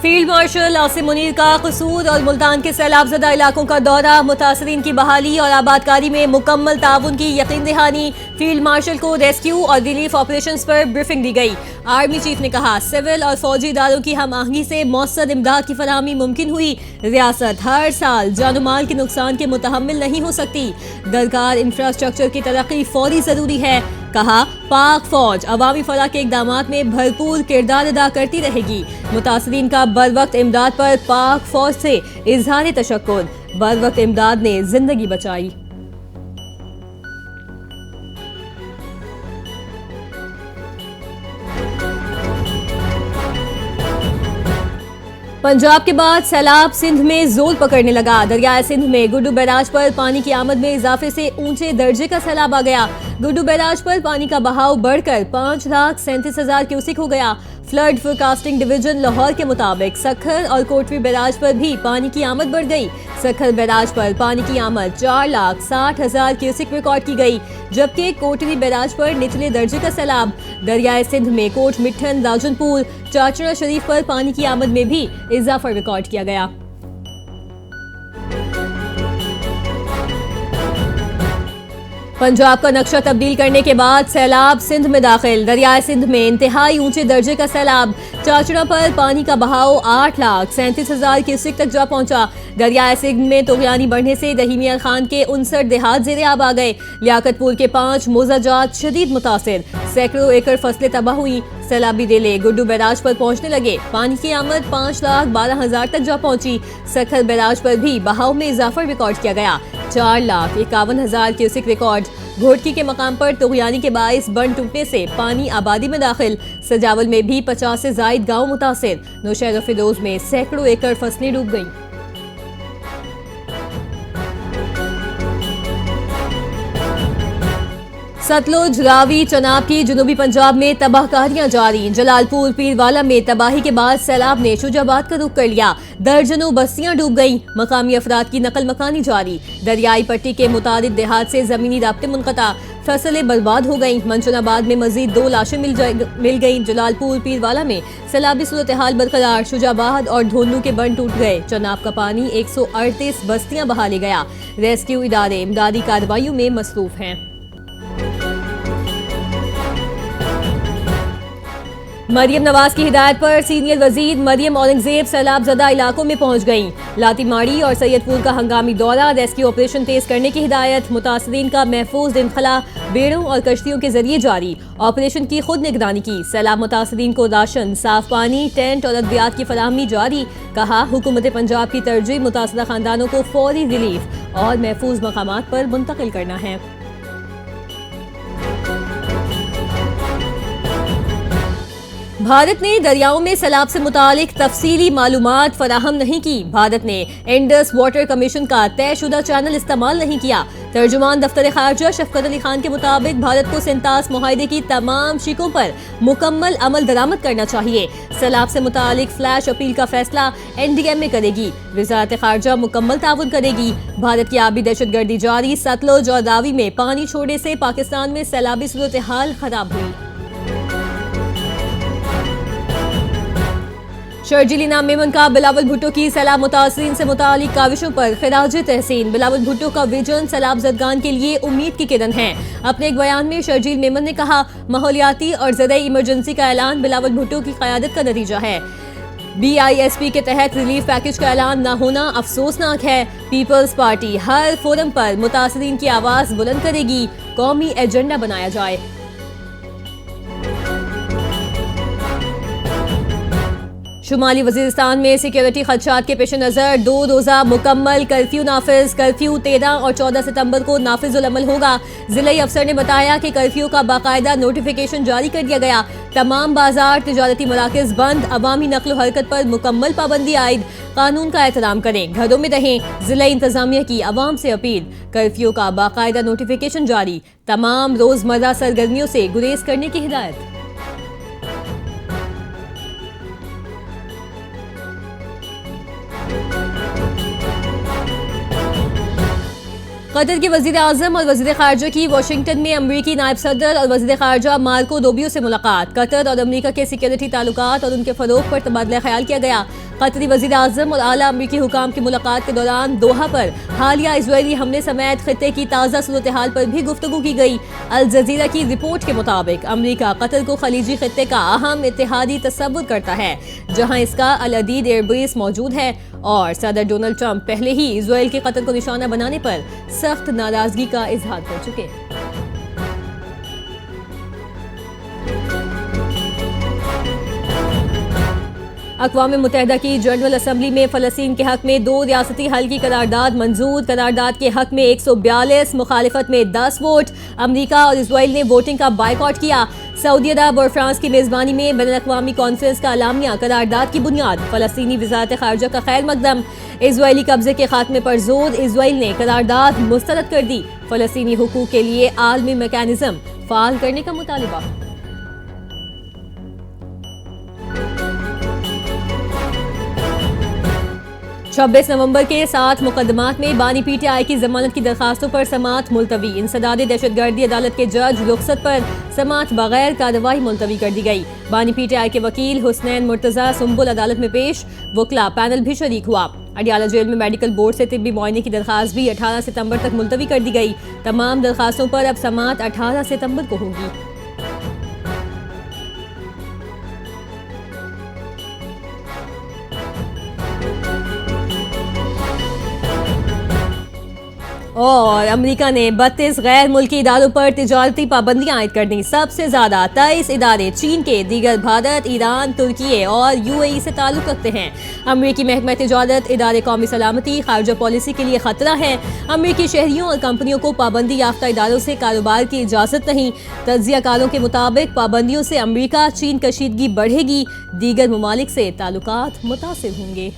Field marshal Asim Munir का कसूर और मुल्तान के सैलाबजदा इलाकों का दौरा, मुतासरीन की बहाली और आबादकारी में मुकम्मल ताउन की यकीन दहानी। फील्ड मार्शल को रेस्क्यू और रिलीफ ऑपरेशंस पर ब्रीफिंग दी गई। आर्मी चीफ ने कहा, सिविल और फौजी इदारों की हम आहंगी से मौसर इमदाद की फराहमी मुमकिन हुई। रियासत हर साल जान माल के नुकसान के मुतहम्मिल नहीं हो सकती। दरकार इंफ्रास्ट्रक्चर की तरक्की फौरी जरूरी है। कहा, पाक फौज अवामी फलाह के इक़दामात में भरपूर किरदार अदा करती रहेगी। मुतासरीन का बर वक्त इमदाद पर पाक फौज से इजहार तशक्कुर। बर वक्त इमदाद ने जिंदगी बचाई। पंजाब के बाद सैलाब सिंध में जोर पकड़ने लगा। दरियाए सिंध में गुड्डू बैराज पर पानी की आमद में इजाफे से ऊंचे दर्जे का सैलाब आ गया। गुड्डू बैराज पर पानी का बहाव बढ़कर 5,37,000 क्यूसिक हो गया। फ्लड फोरकास्टिंग डिवीजन लाहौर के मुताबिक सखर और कोटवी बैराज पर भी पानी की आमद बढ़ गई। सखर बैराज पर पानी की आमद 4,60,000 क्यूसिक रिकॉर्ड की गई, जबकि कोटवी बैराज पर निचले दर्जे का सैलाब। दरियाए सिंध में कोट मिठन, राजनपुर, चाचड़ा शरीफ पर पानी की आमद में भी इजाफा रिकॉर्ड किया गया। पंजाब का नक्शा तब्दील करने के बाद सैलाब सिंध में दाखिल। दरियाए सिंध में इंतहाई ऊंचे दर्जे का सैलाब। चाचड़ा पर पानी का बहाव 8,37,000 क्यूसिक तक जा पहुंचा। दरियाए सिंध में तोगयानी बढ़ने से रहीमिया खान के 59 देहात जेरे आब आ गए। लियाकतपुर के 5 मोजाजात शदीद मुतासिर। सैकड़ों एकड़ फसलें तबाह हुई। सैलाबी रेले गुड्डू बैराज पर पहुंचने लगे। पानी की आमद 5,12,000 तक जा पहुंची। सखर बैराज पर भी बहाव में इजाफा रिकॉर्ड किया गया। 4,51,000 क्यूसिक रिकॉर्ड। घोटकी के मकाम पर तोगयानी के बाइस बंद टूटने से पानी आबादी में दाखिल। सजावल में भी 50 से जायद गांव मुतासिर। नौशहर फिरोज में सैकड़ों एकड़ फसलें डूब गईं। सतलुज, रावी, चनाब की जुनूबी पंजाब में तबाहकारियां जारी। जलालपुर, पीरवाला में तबाही के बाद सैलाब ने शुजाबाद का रुख कर लिया। दर्जनों बस्तियां डूब गईं। मकामी अफराद की नकल मकानी जारी। दरियाई पट्टी के मुतारिद देहात से जमीनी राब्ते मुनक़ता। फसलें बर्बाद हो गईं। मंचनाबाद में मजीद 2 लाशें मिल गईं। जलालपुर, पीरवाला में सैलाबी सूरत हाल बरकरार। शुजाबाद और धोनू के बंद टूट गए। चनाब का पानी 138 बस्तियां बहा ले गया। रेस्क्यू इदारे इमदादी कार्रवाइयों में मसरूफ हैं। मरियम नवाज की हिदायत पर सीनियर वजीर मरियम औरंगजेब सैलाब ज़दा इलाकों में पहुंच गईं। लातीमाड़ी और सैयदपुर का हंगामी दौरा, रेस्क्यू ऑपरेशन तेज करने की हिदायत। मुतासरीन का महफूज इनखला बेड़ों और कश्तियों के जरिए जारी। ऑपरेशन की खुद निगरानी की। सैलाब मुतासरीन को राशन, साफ पानी, टेंट और अद्वियात की फराहमी जारी। कहा, हुकूमत पंजाब की तरजीह मुतासरा खानदानों को फौरी रिलीफ और महफूज मकामात पर मुंतकिल करना है। भारत ने दरियाओं में सैलाब से मुतालिक तफसीली मालूमात फराहम नहीं की। भारत ने इंडस वाटर कमीशन का तयशुदा चैनल इस्तेमाल नहीं किया। तर्जुमान दफ्तर खारजा शफकत अली खान के मुताबिक भारत को सिंतास मुआहदे की तमाम शिकों पर मुकम्मल अमल दरामद करना चाहिए। सैलाब से मुतालिक फ्लैश अपील का फैसला NDMA करेगी। वजारत खारजा मुकम्मल ताउन करेगी। भारत की आबी दहशत गर्दी जारी। सतलुज और रावी में पानी छोड़ने से पाकिस्तान में सैलाबी सूरत हाल खराब हुई। शर्जील इनाम मेमन का बिलावल भुट्टो की सैलाब मुतासरीन से मुतालिक काविशों पर खिराज तहसीन। बिलावल भुट्टो का विजन सैलाब ज़दगान के लिए उम्मीद की किरण है। अपने एक बयान में शर्जील मेमन ने कहा, माहौलियाती और ज़रई इमरजेंसी का ऐलान बिलावल भुट्टो की क़यादत का नतीजा है। BISP के तहत रिलीफ पैकेज का ऐलान न होना अफसोसनाक है। पीपल्स पार्टी हर फोरम पर मुतासरीन की आवाज़ बुलंद करेगी। कौमी एजेंडा बनाया जाए। शुमाली वजीरिस्तान में सिक्योरिटी खदशात के पेश नज़र 2 रोज़ा मुकम्मल कर्फ्यू नाफिज। कर्फ्यू 13 और 14 सितंबर को नाफिजुल अमल होगा। जिला अफसर ने बताया कि कर्फ्यू का बाकायदा नोटिफिकेशन जारी कर दिया गया। तमाम बाजार, तिजारती मराकज़ बंद। अवामी नक्ल हरकत पर मुकम्मल पाबंदी आयद। कानून का एहतराम करें, घरों में रहें। जिला इंतजामिया की अवाम से अपील। कर्फ्यू का बाकायदा नोटिफिकेशन जारी। तमाम रोज़मर्रा सरगर्मियों से गुरेज करने की हिदायत। कतर के वज़ीर आज़म और वज़ीर ख़ारजा की वाशिंगटन में अमरीकी नायब सदर और वज़ीर ख़ारजा मार्को रूबियो से मुलाकात। कतर और अमरीका के सिक्योरिटी ताल्लुकात और उनके फ़रोग़ पर तबादला ख्याल किया गया। कतरी वजीर आजम और आला अमरीकी हुकाम की मुलाकात के दौरान दोहा पर हालिया इजरायली हमले समेत खित्ते की ताज़ा सूरत हाल पर भी गुफ्तगू की गई। अल जजीरा की रिपोर्ट के मुताबिक अमरीका कतर को खलीजी खित्ते का अहम इत्तेहादी तस्वुर करता है, जहां इसका अल अदीद एयरबेस मौजूद है और सदर डोनाल्ड ट्रंप पहले ही इजरायल के कतर को निशाना बनाने पर सख्त नाराजगी का इजहार कर चुके हैं। अक़वाम मुत्तहिदा की जनरल असम्बली में फ़लस्तीन के हक में 2 रियासती हल की करारदाद मंजूर। करारदाद के हक में 142, मुखालिफत में 10 वोट। अमरीका और इजराइल ने वोटिंग का बायकॉट किया। सऊदी अरब और फ्रांस की मेज़बानी में बैनुल-अक़वामी कॉन्फ्रेंस का अलामिया करारदाद की बुनियाद। फ़लस्तीनी वज़ारत ख़ारिजा का खैर मकदम। इजरायली कब्जे के खात्मे पर जोर। इजराइल ने करारदाद मुस्तरद कर दी। फ़लस्तीनी हुकूक के लिए आलमी मैकेनिज़्म फ़ाल करने का मुतालिबा। 26 नवंबर के 7 मुकदमात में बानी पीटीआई की जमानत की दरखास्तों पर समाअत मुलतवी। इंसदाद दहशतगर्दी अदालत के जज रुखसत पर समाअत बगैर कार्रवाई मुलतवी कर दी गई। बानी पीटीआई के वकील हुसनैन मुर्तजा सुंबुल अदालत में पेश। वकला पैनल भी शरीक हुआ। अडियाला जेल में मेडिकल बोर्ड से तिब्बी मुआयने की दरखास्त भी 18 सितंबर तक मुलतवी कर दी गई। तमाम दरखास्तों पर अब समाअत 18 सितंबर को होगी। और अमेरिका ने 32 गैर मुल्की इदारों पर तिजारती पाबंदियां आयद कर दी। सबसे ज्यादा 23 इदारे चीन के, दीगर भारत, ईरान, तुर्की और यूएई से ताल्लुक रखते हैं। अमेरिकी महकमा तिजारत इदारे कौमी सलामती खारजा पॉलिसी के लिए खतरा है। अमेरिकी शहरियों और कंपनियों को पाबंदी याफ्ता इदारों से कारोबार की इजाजत नहीं। तज्जियाकारों के मुताबिक पाबंदियों से अमेरिका चीन कशीदगी बढ़ेगी। दीगर ममालिक से ताल्लुकात मुतासिर होंगे।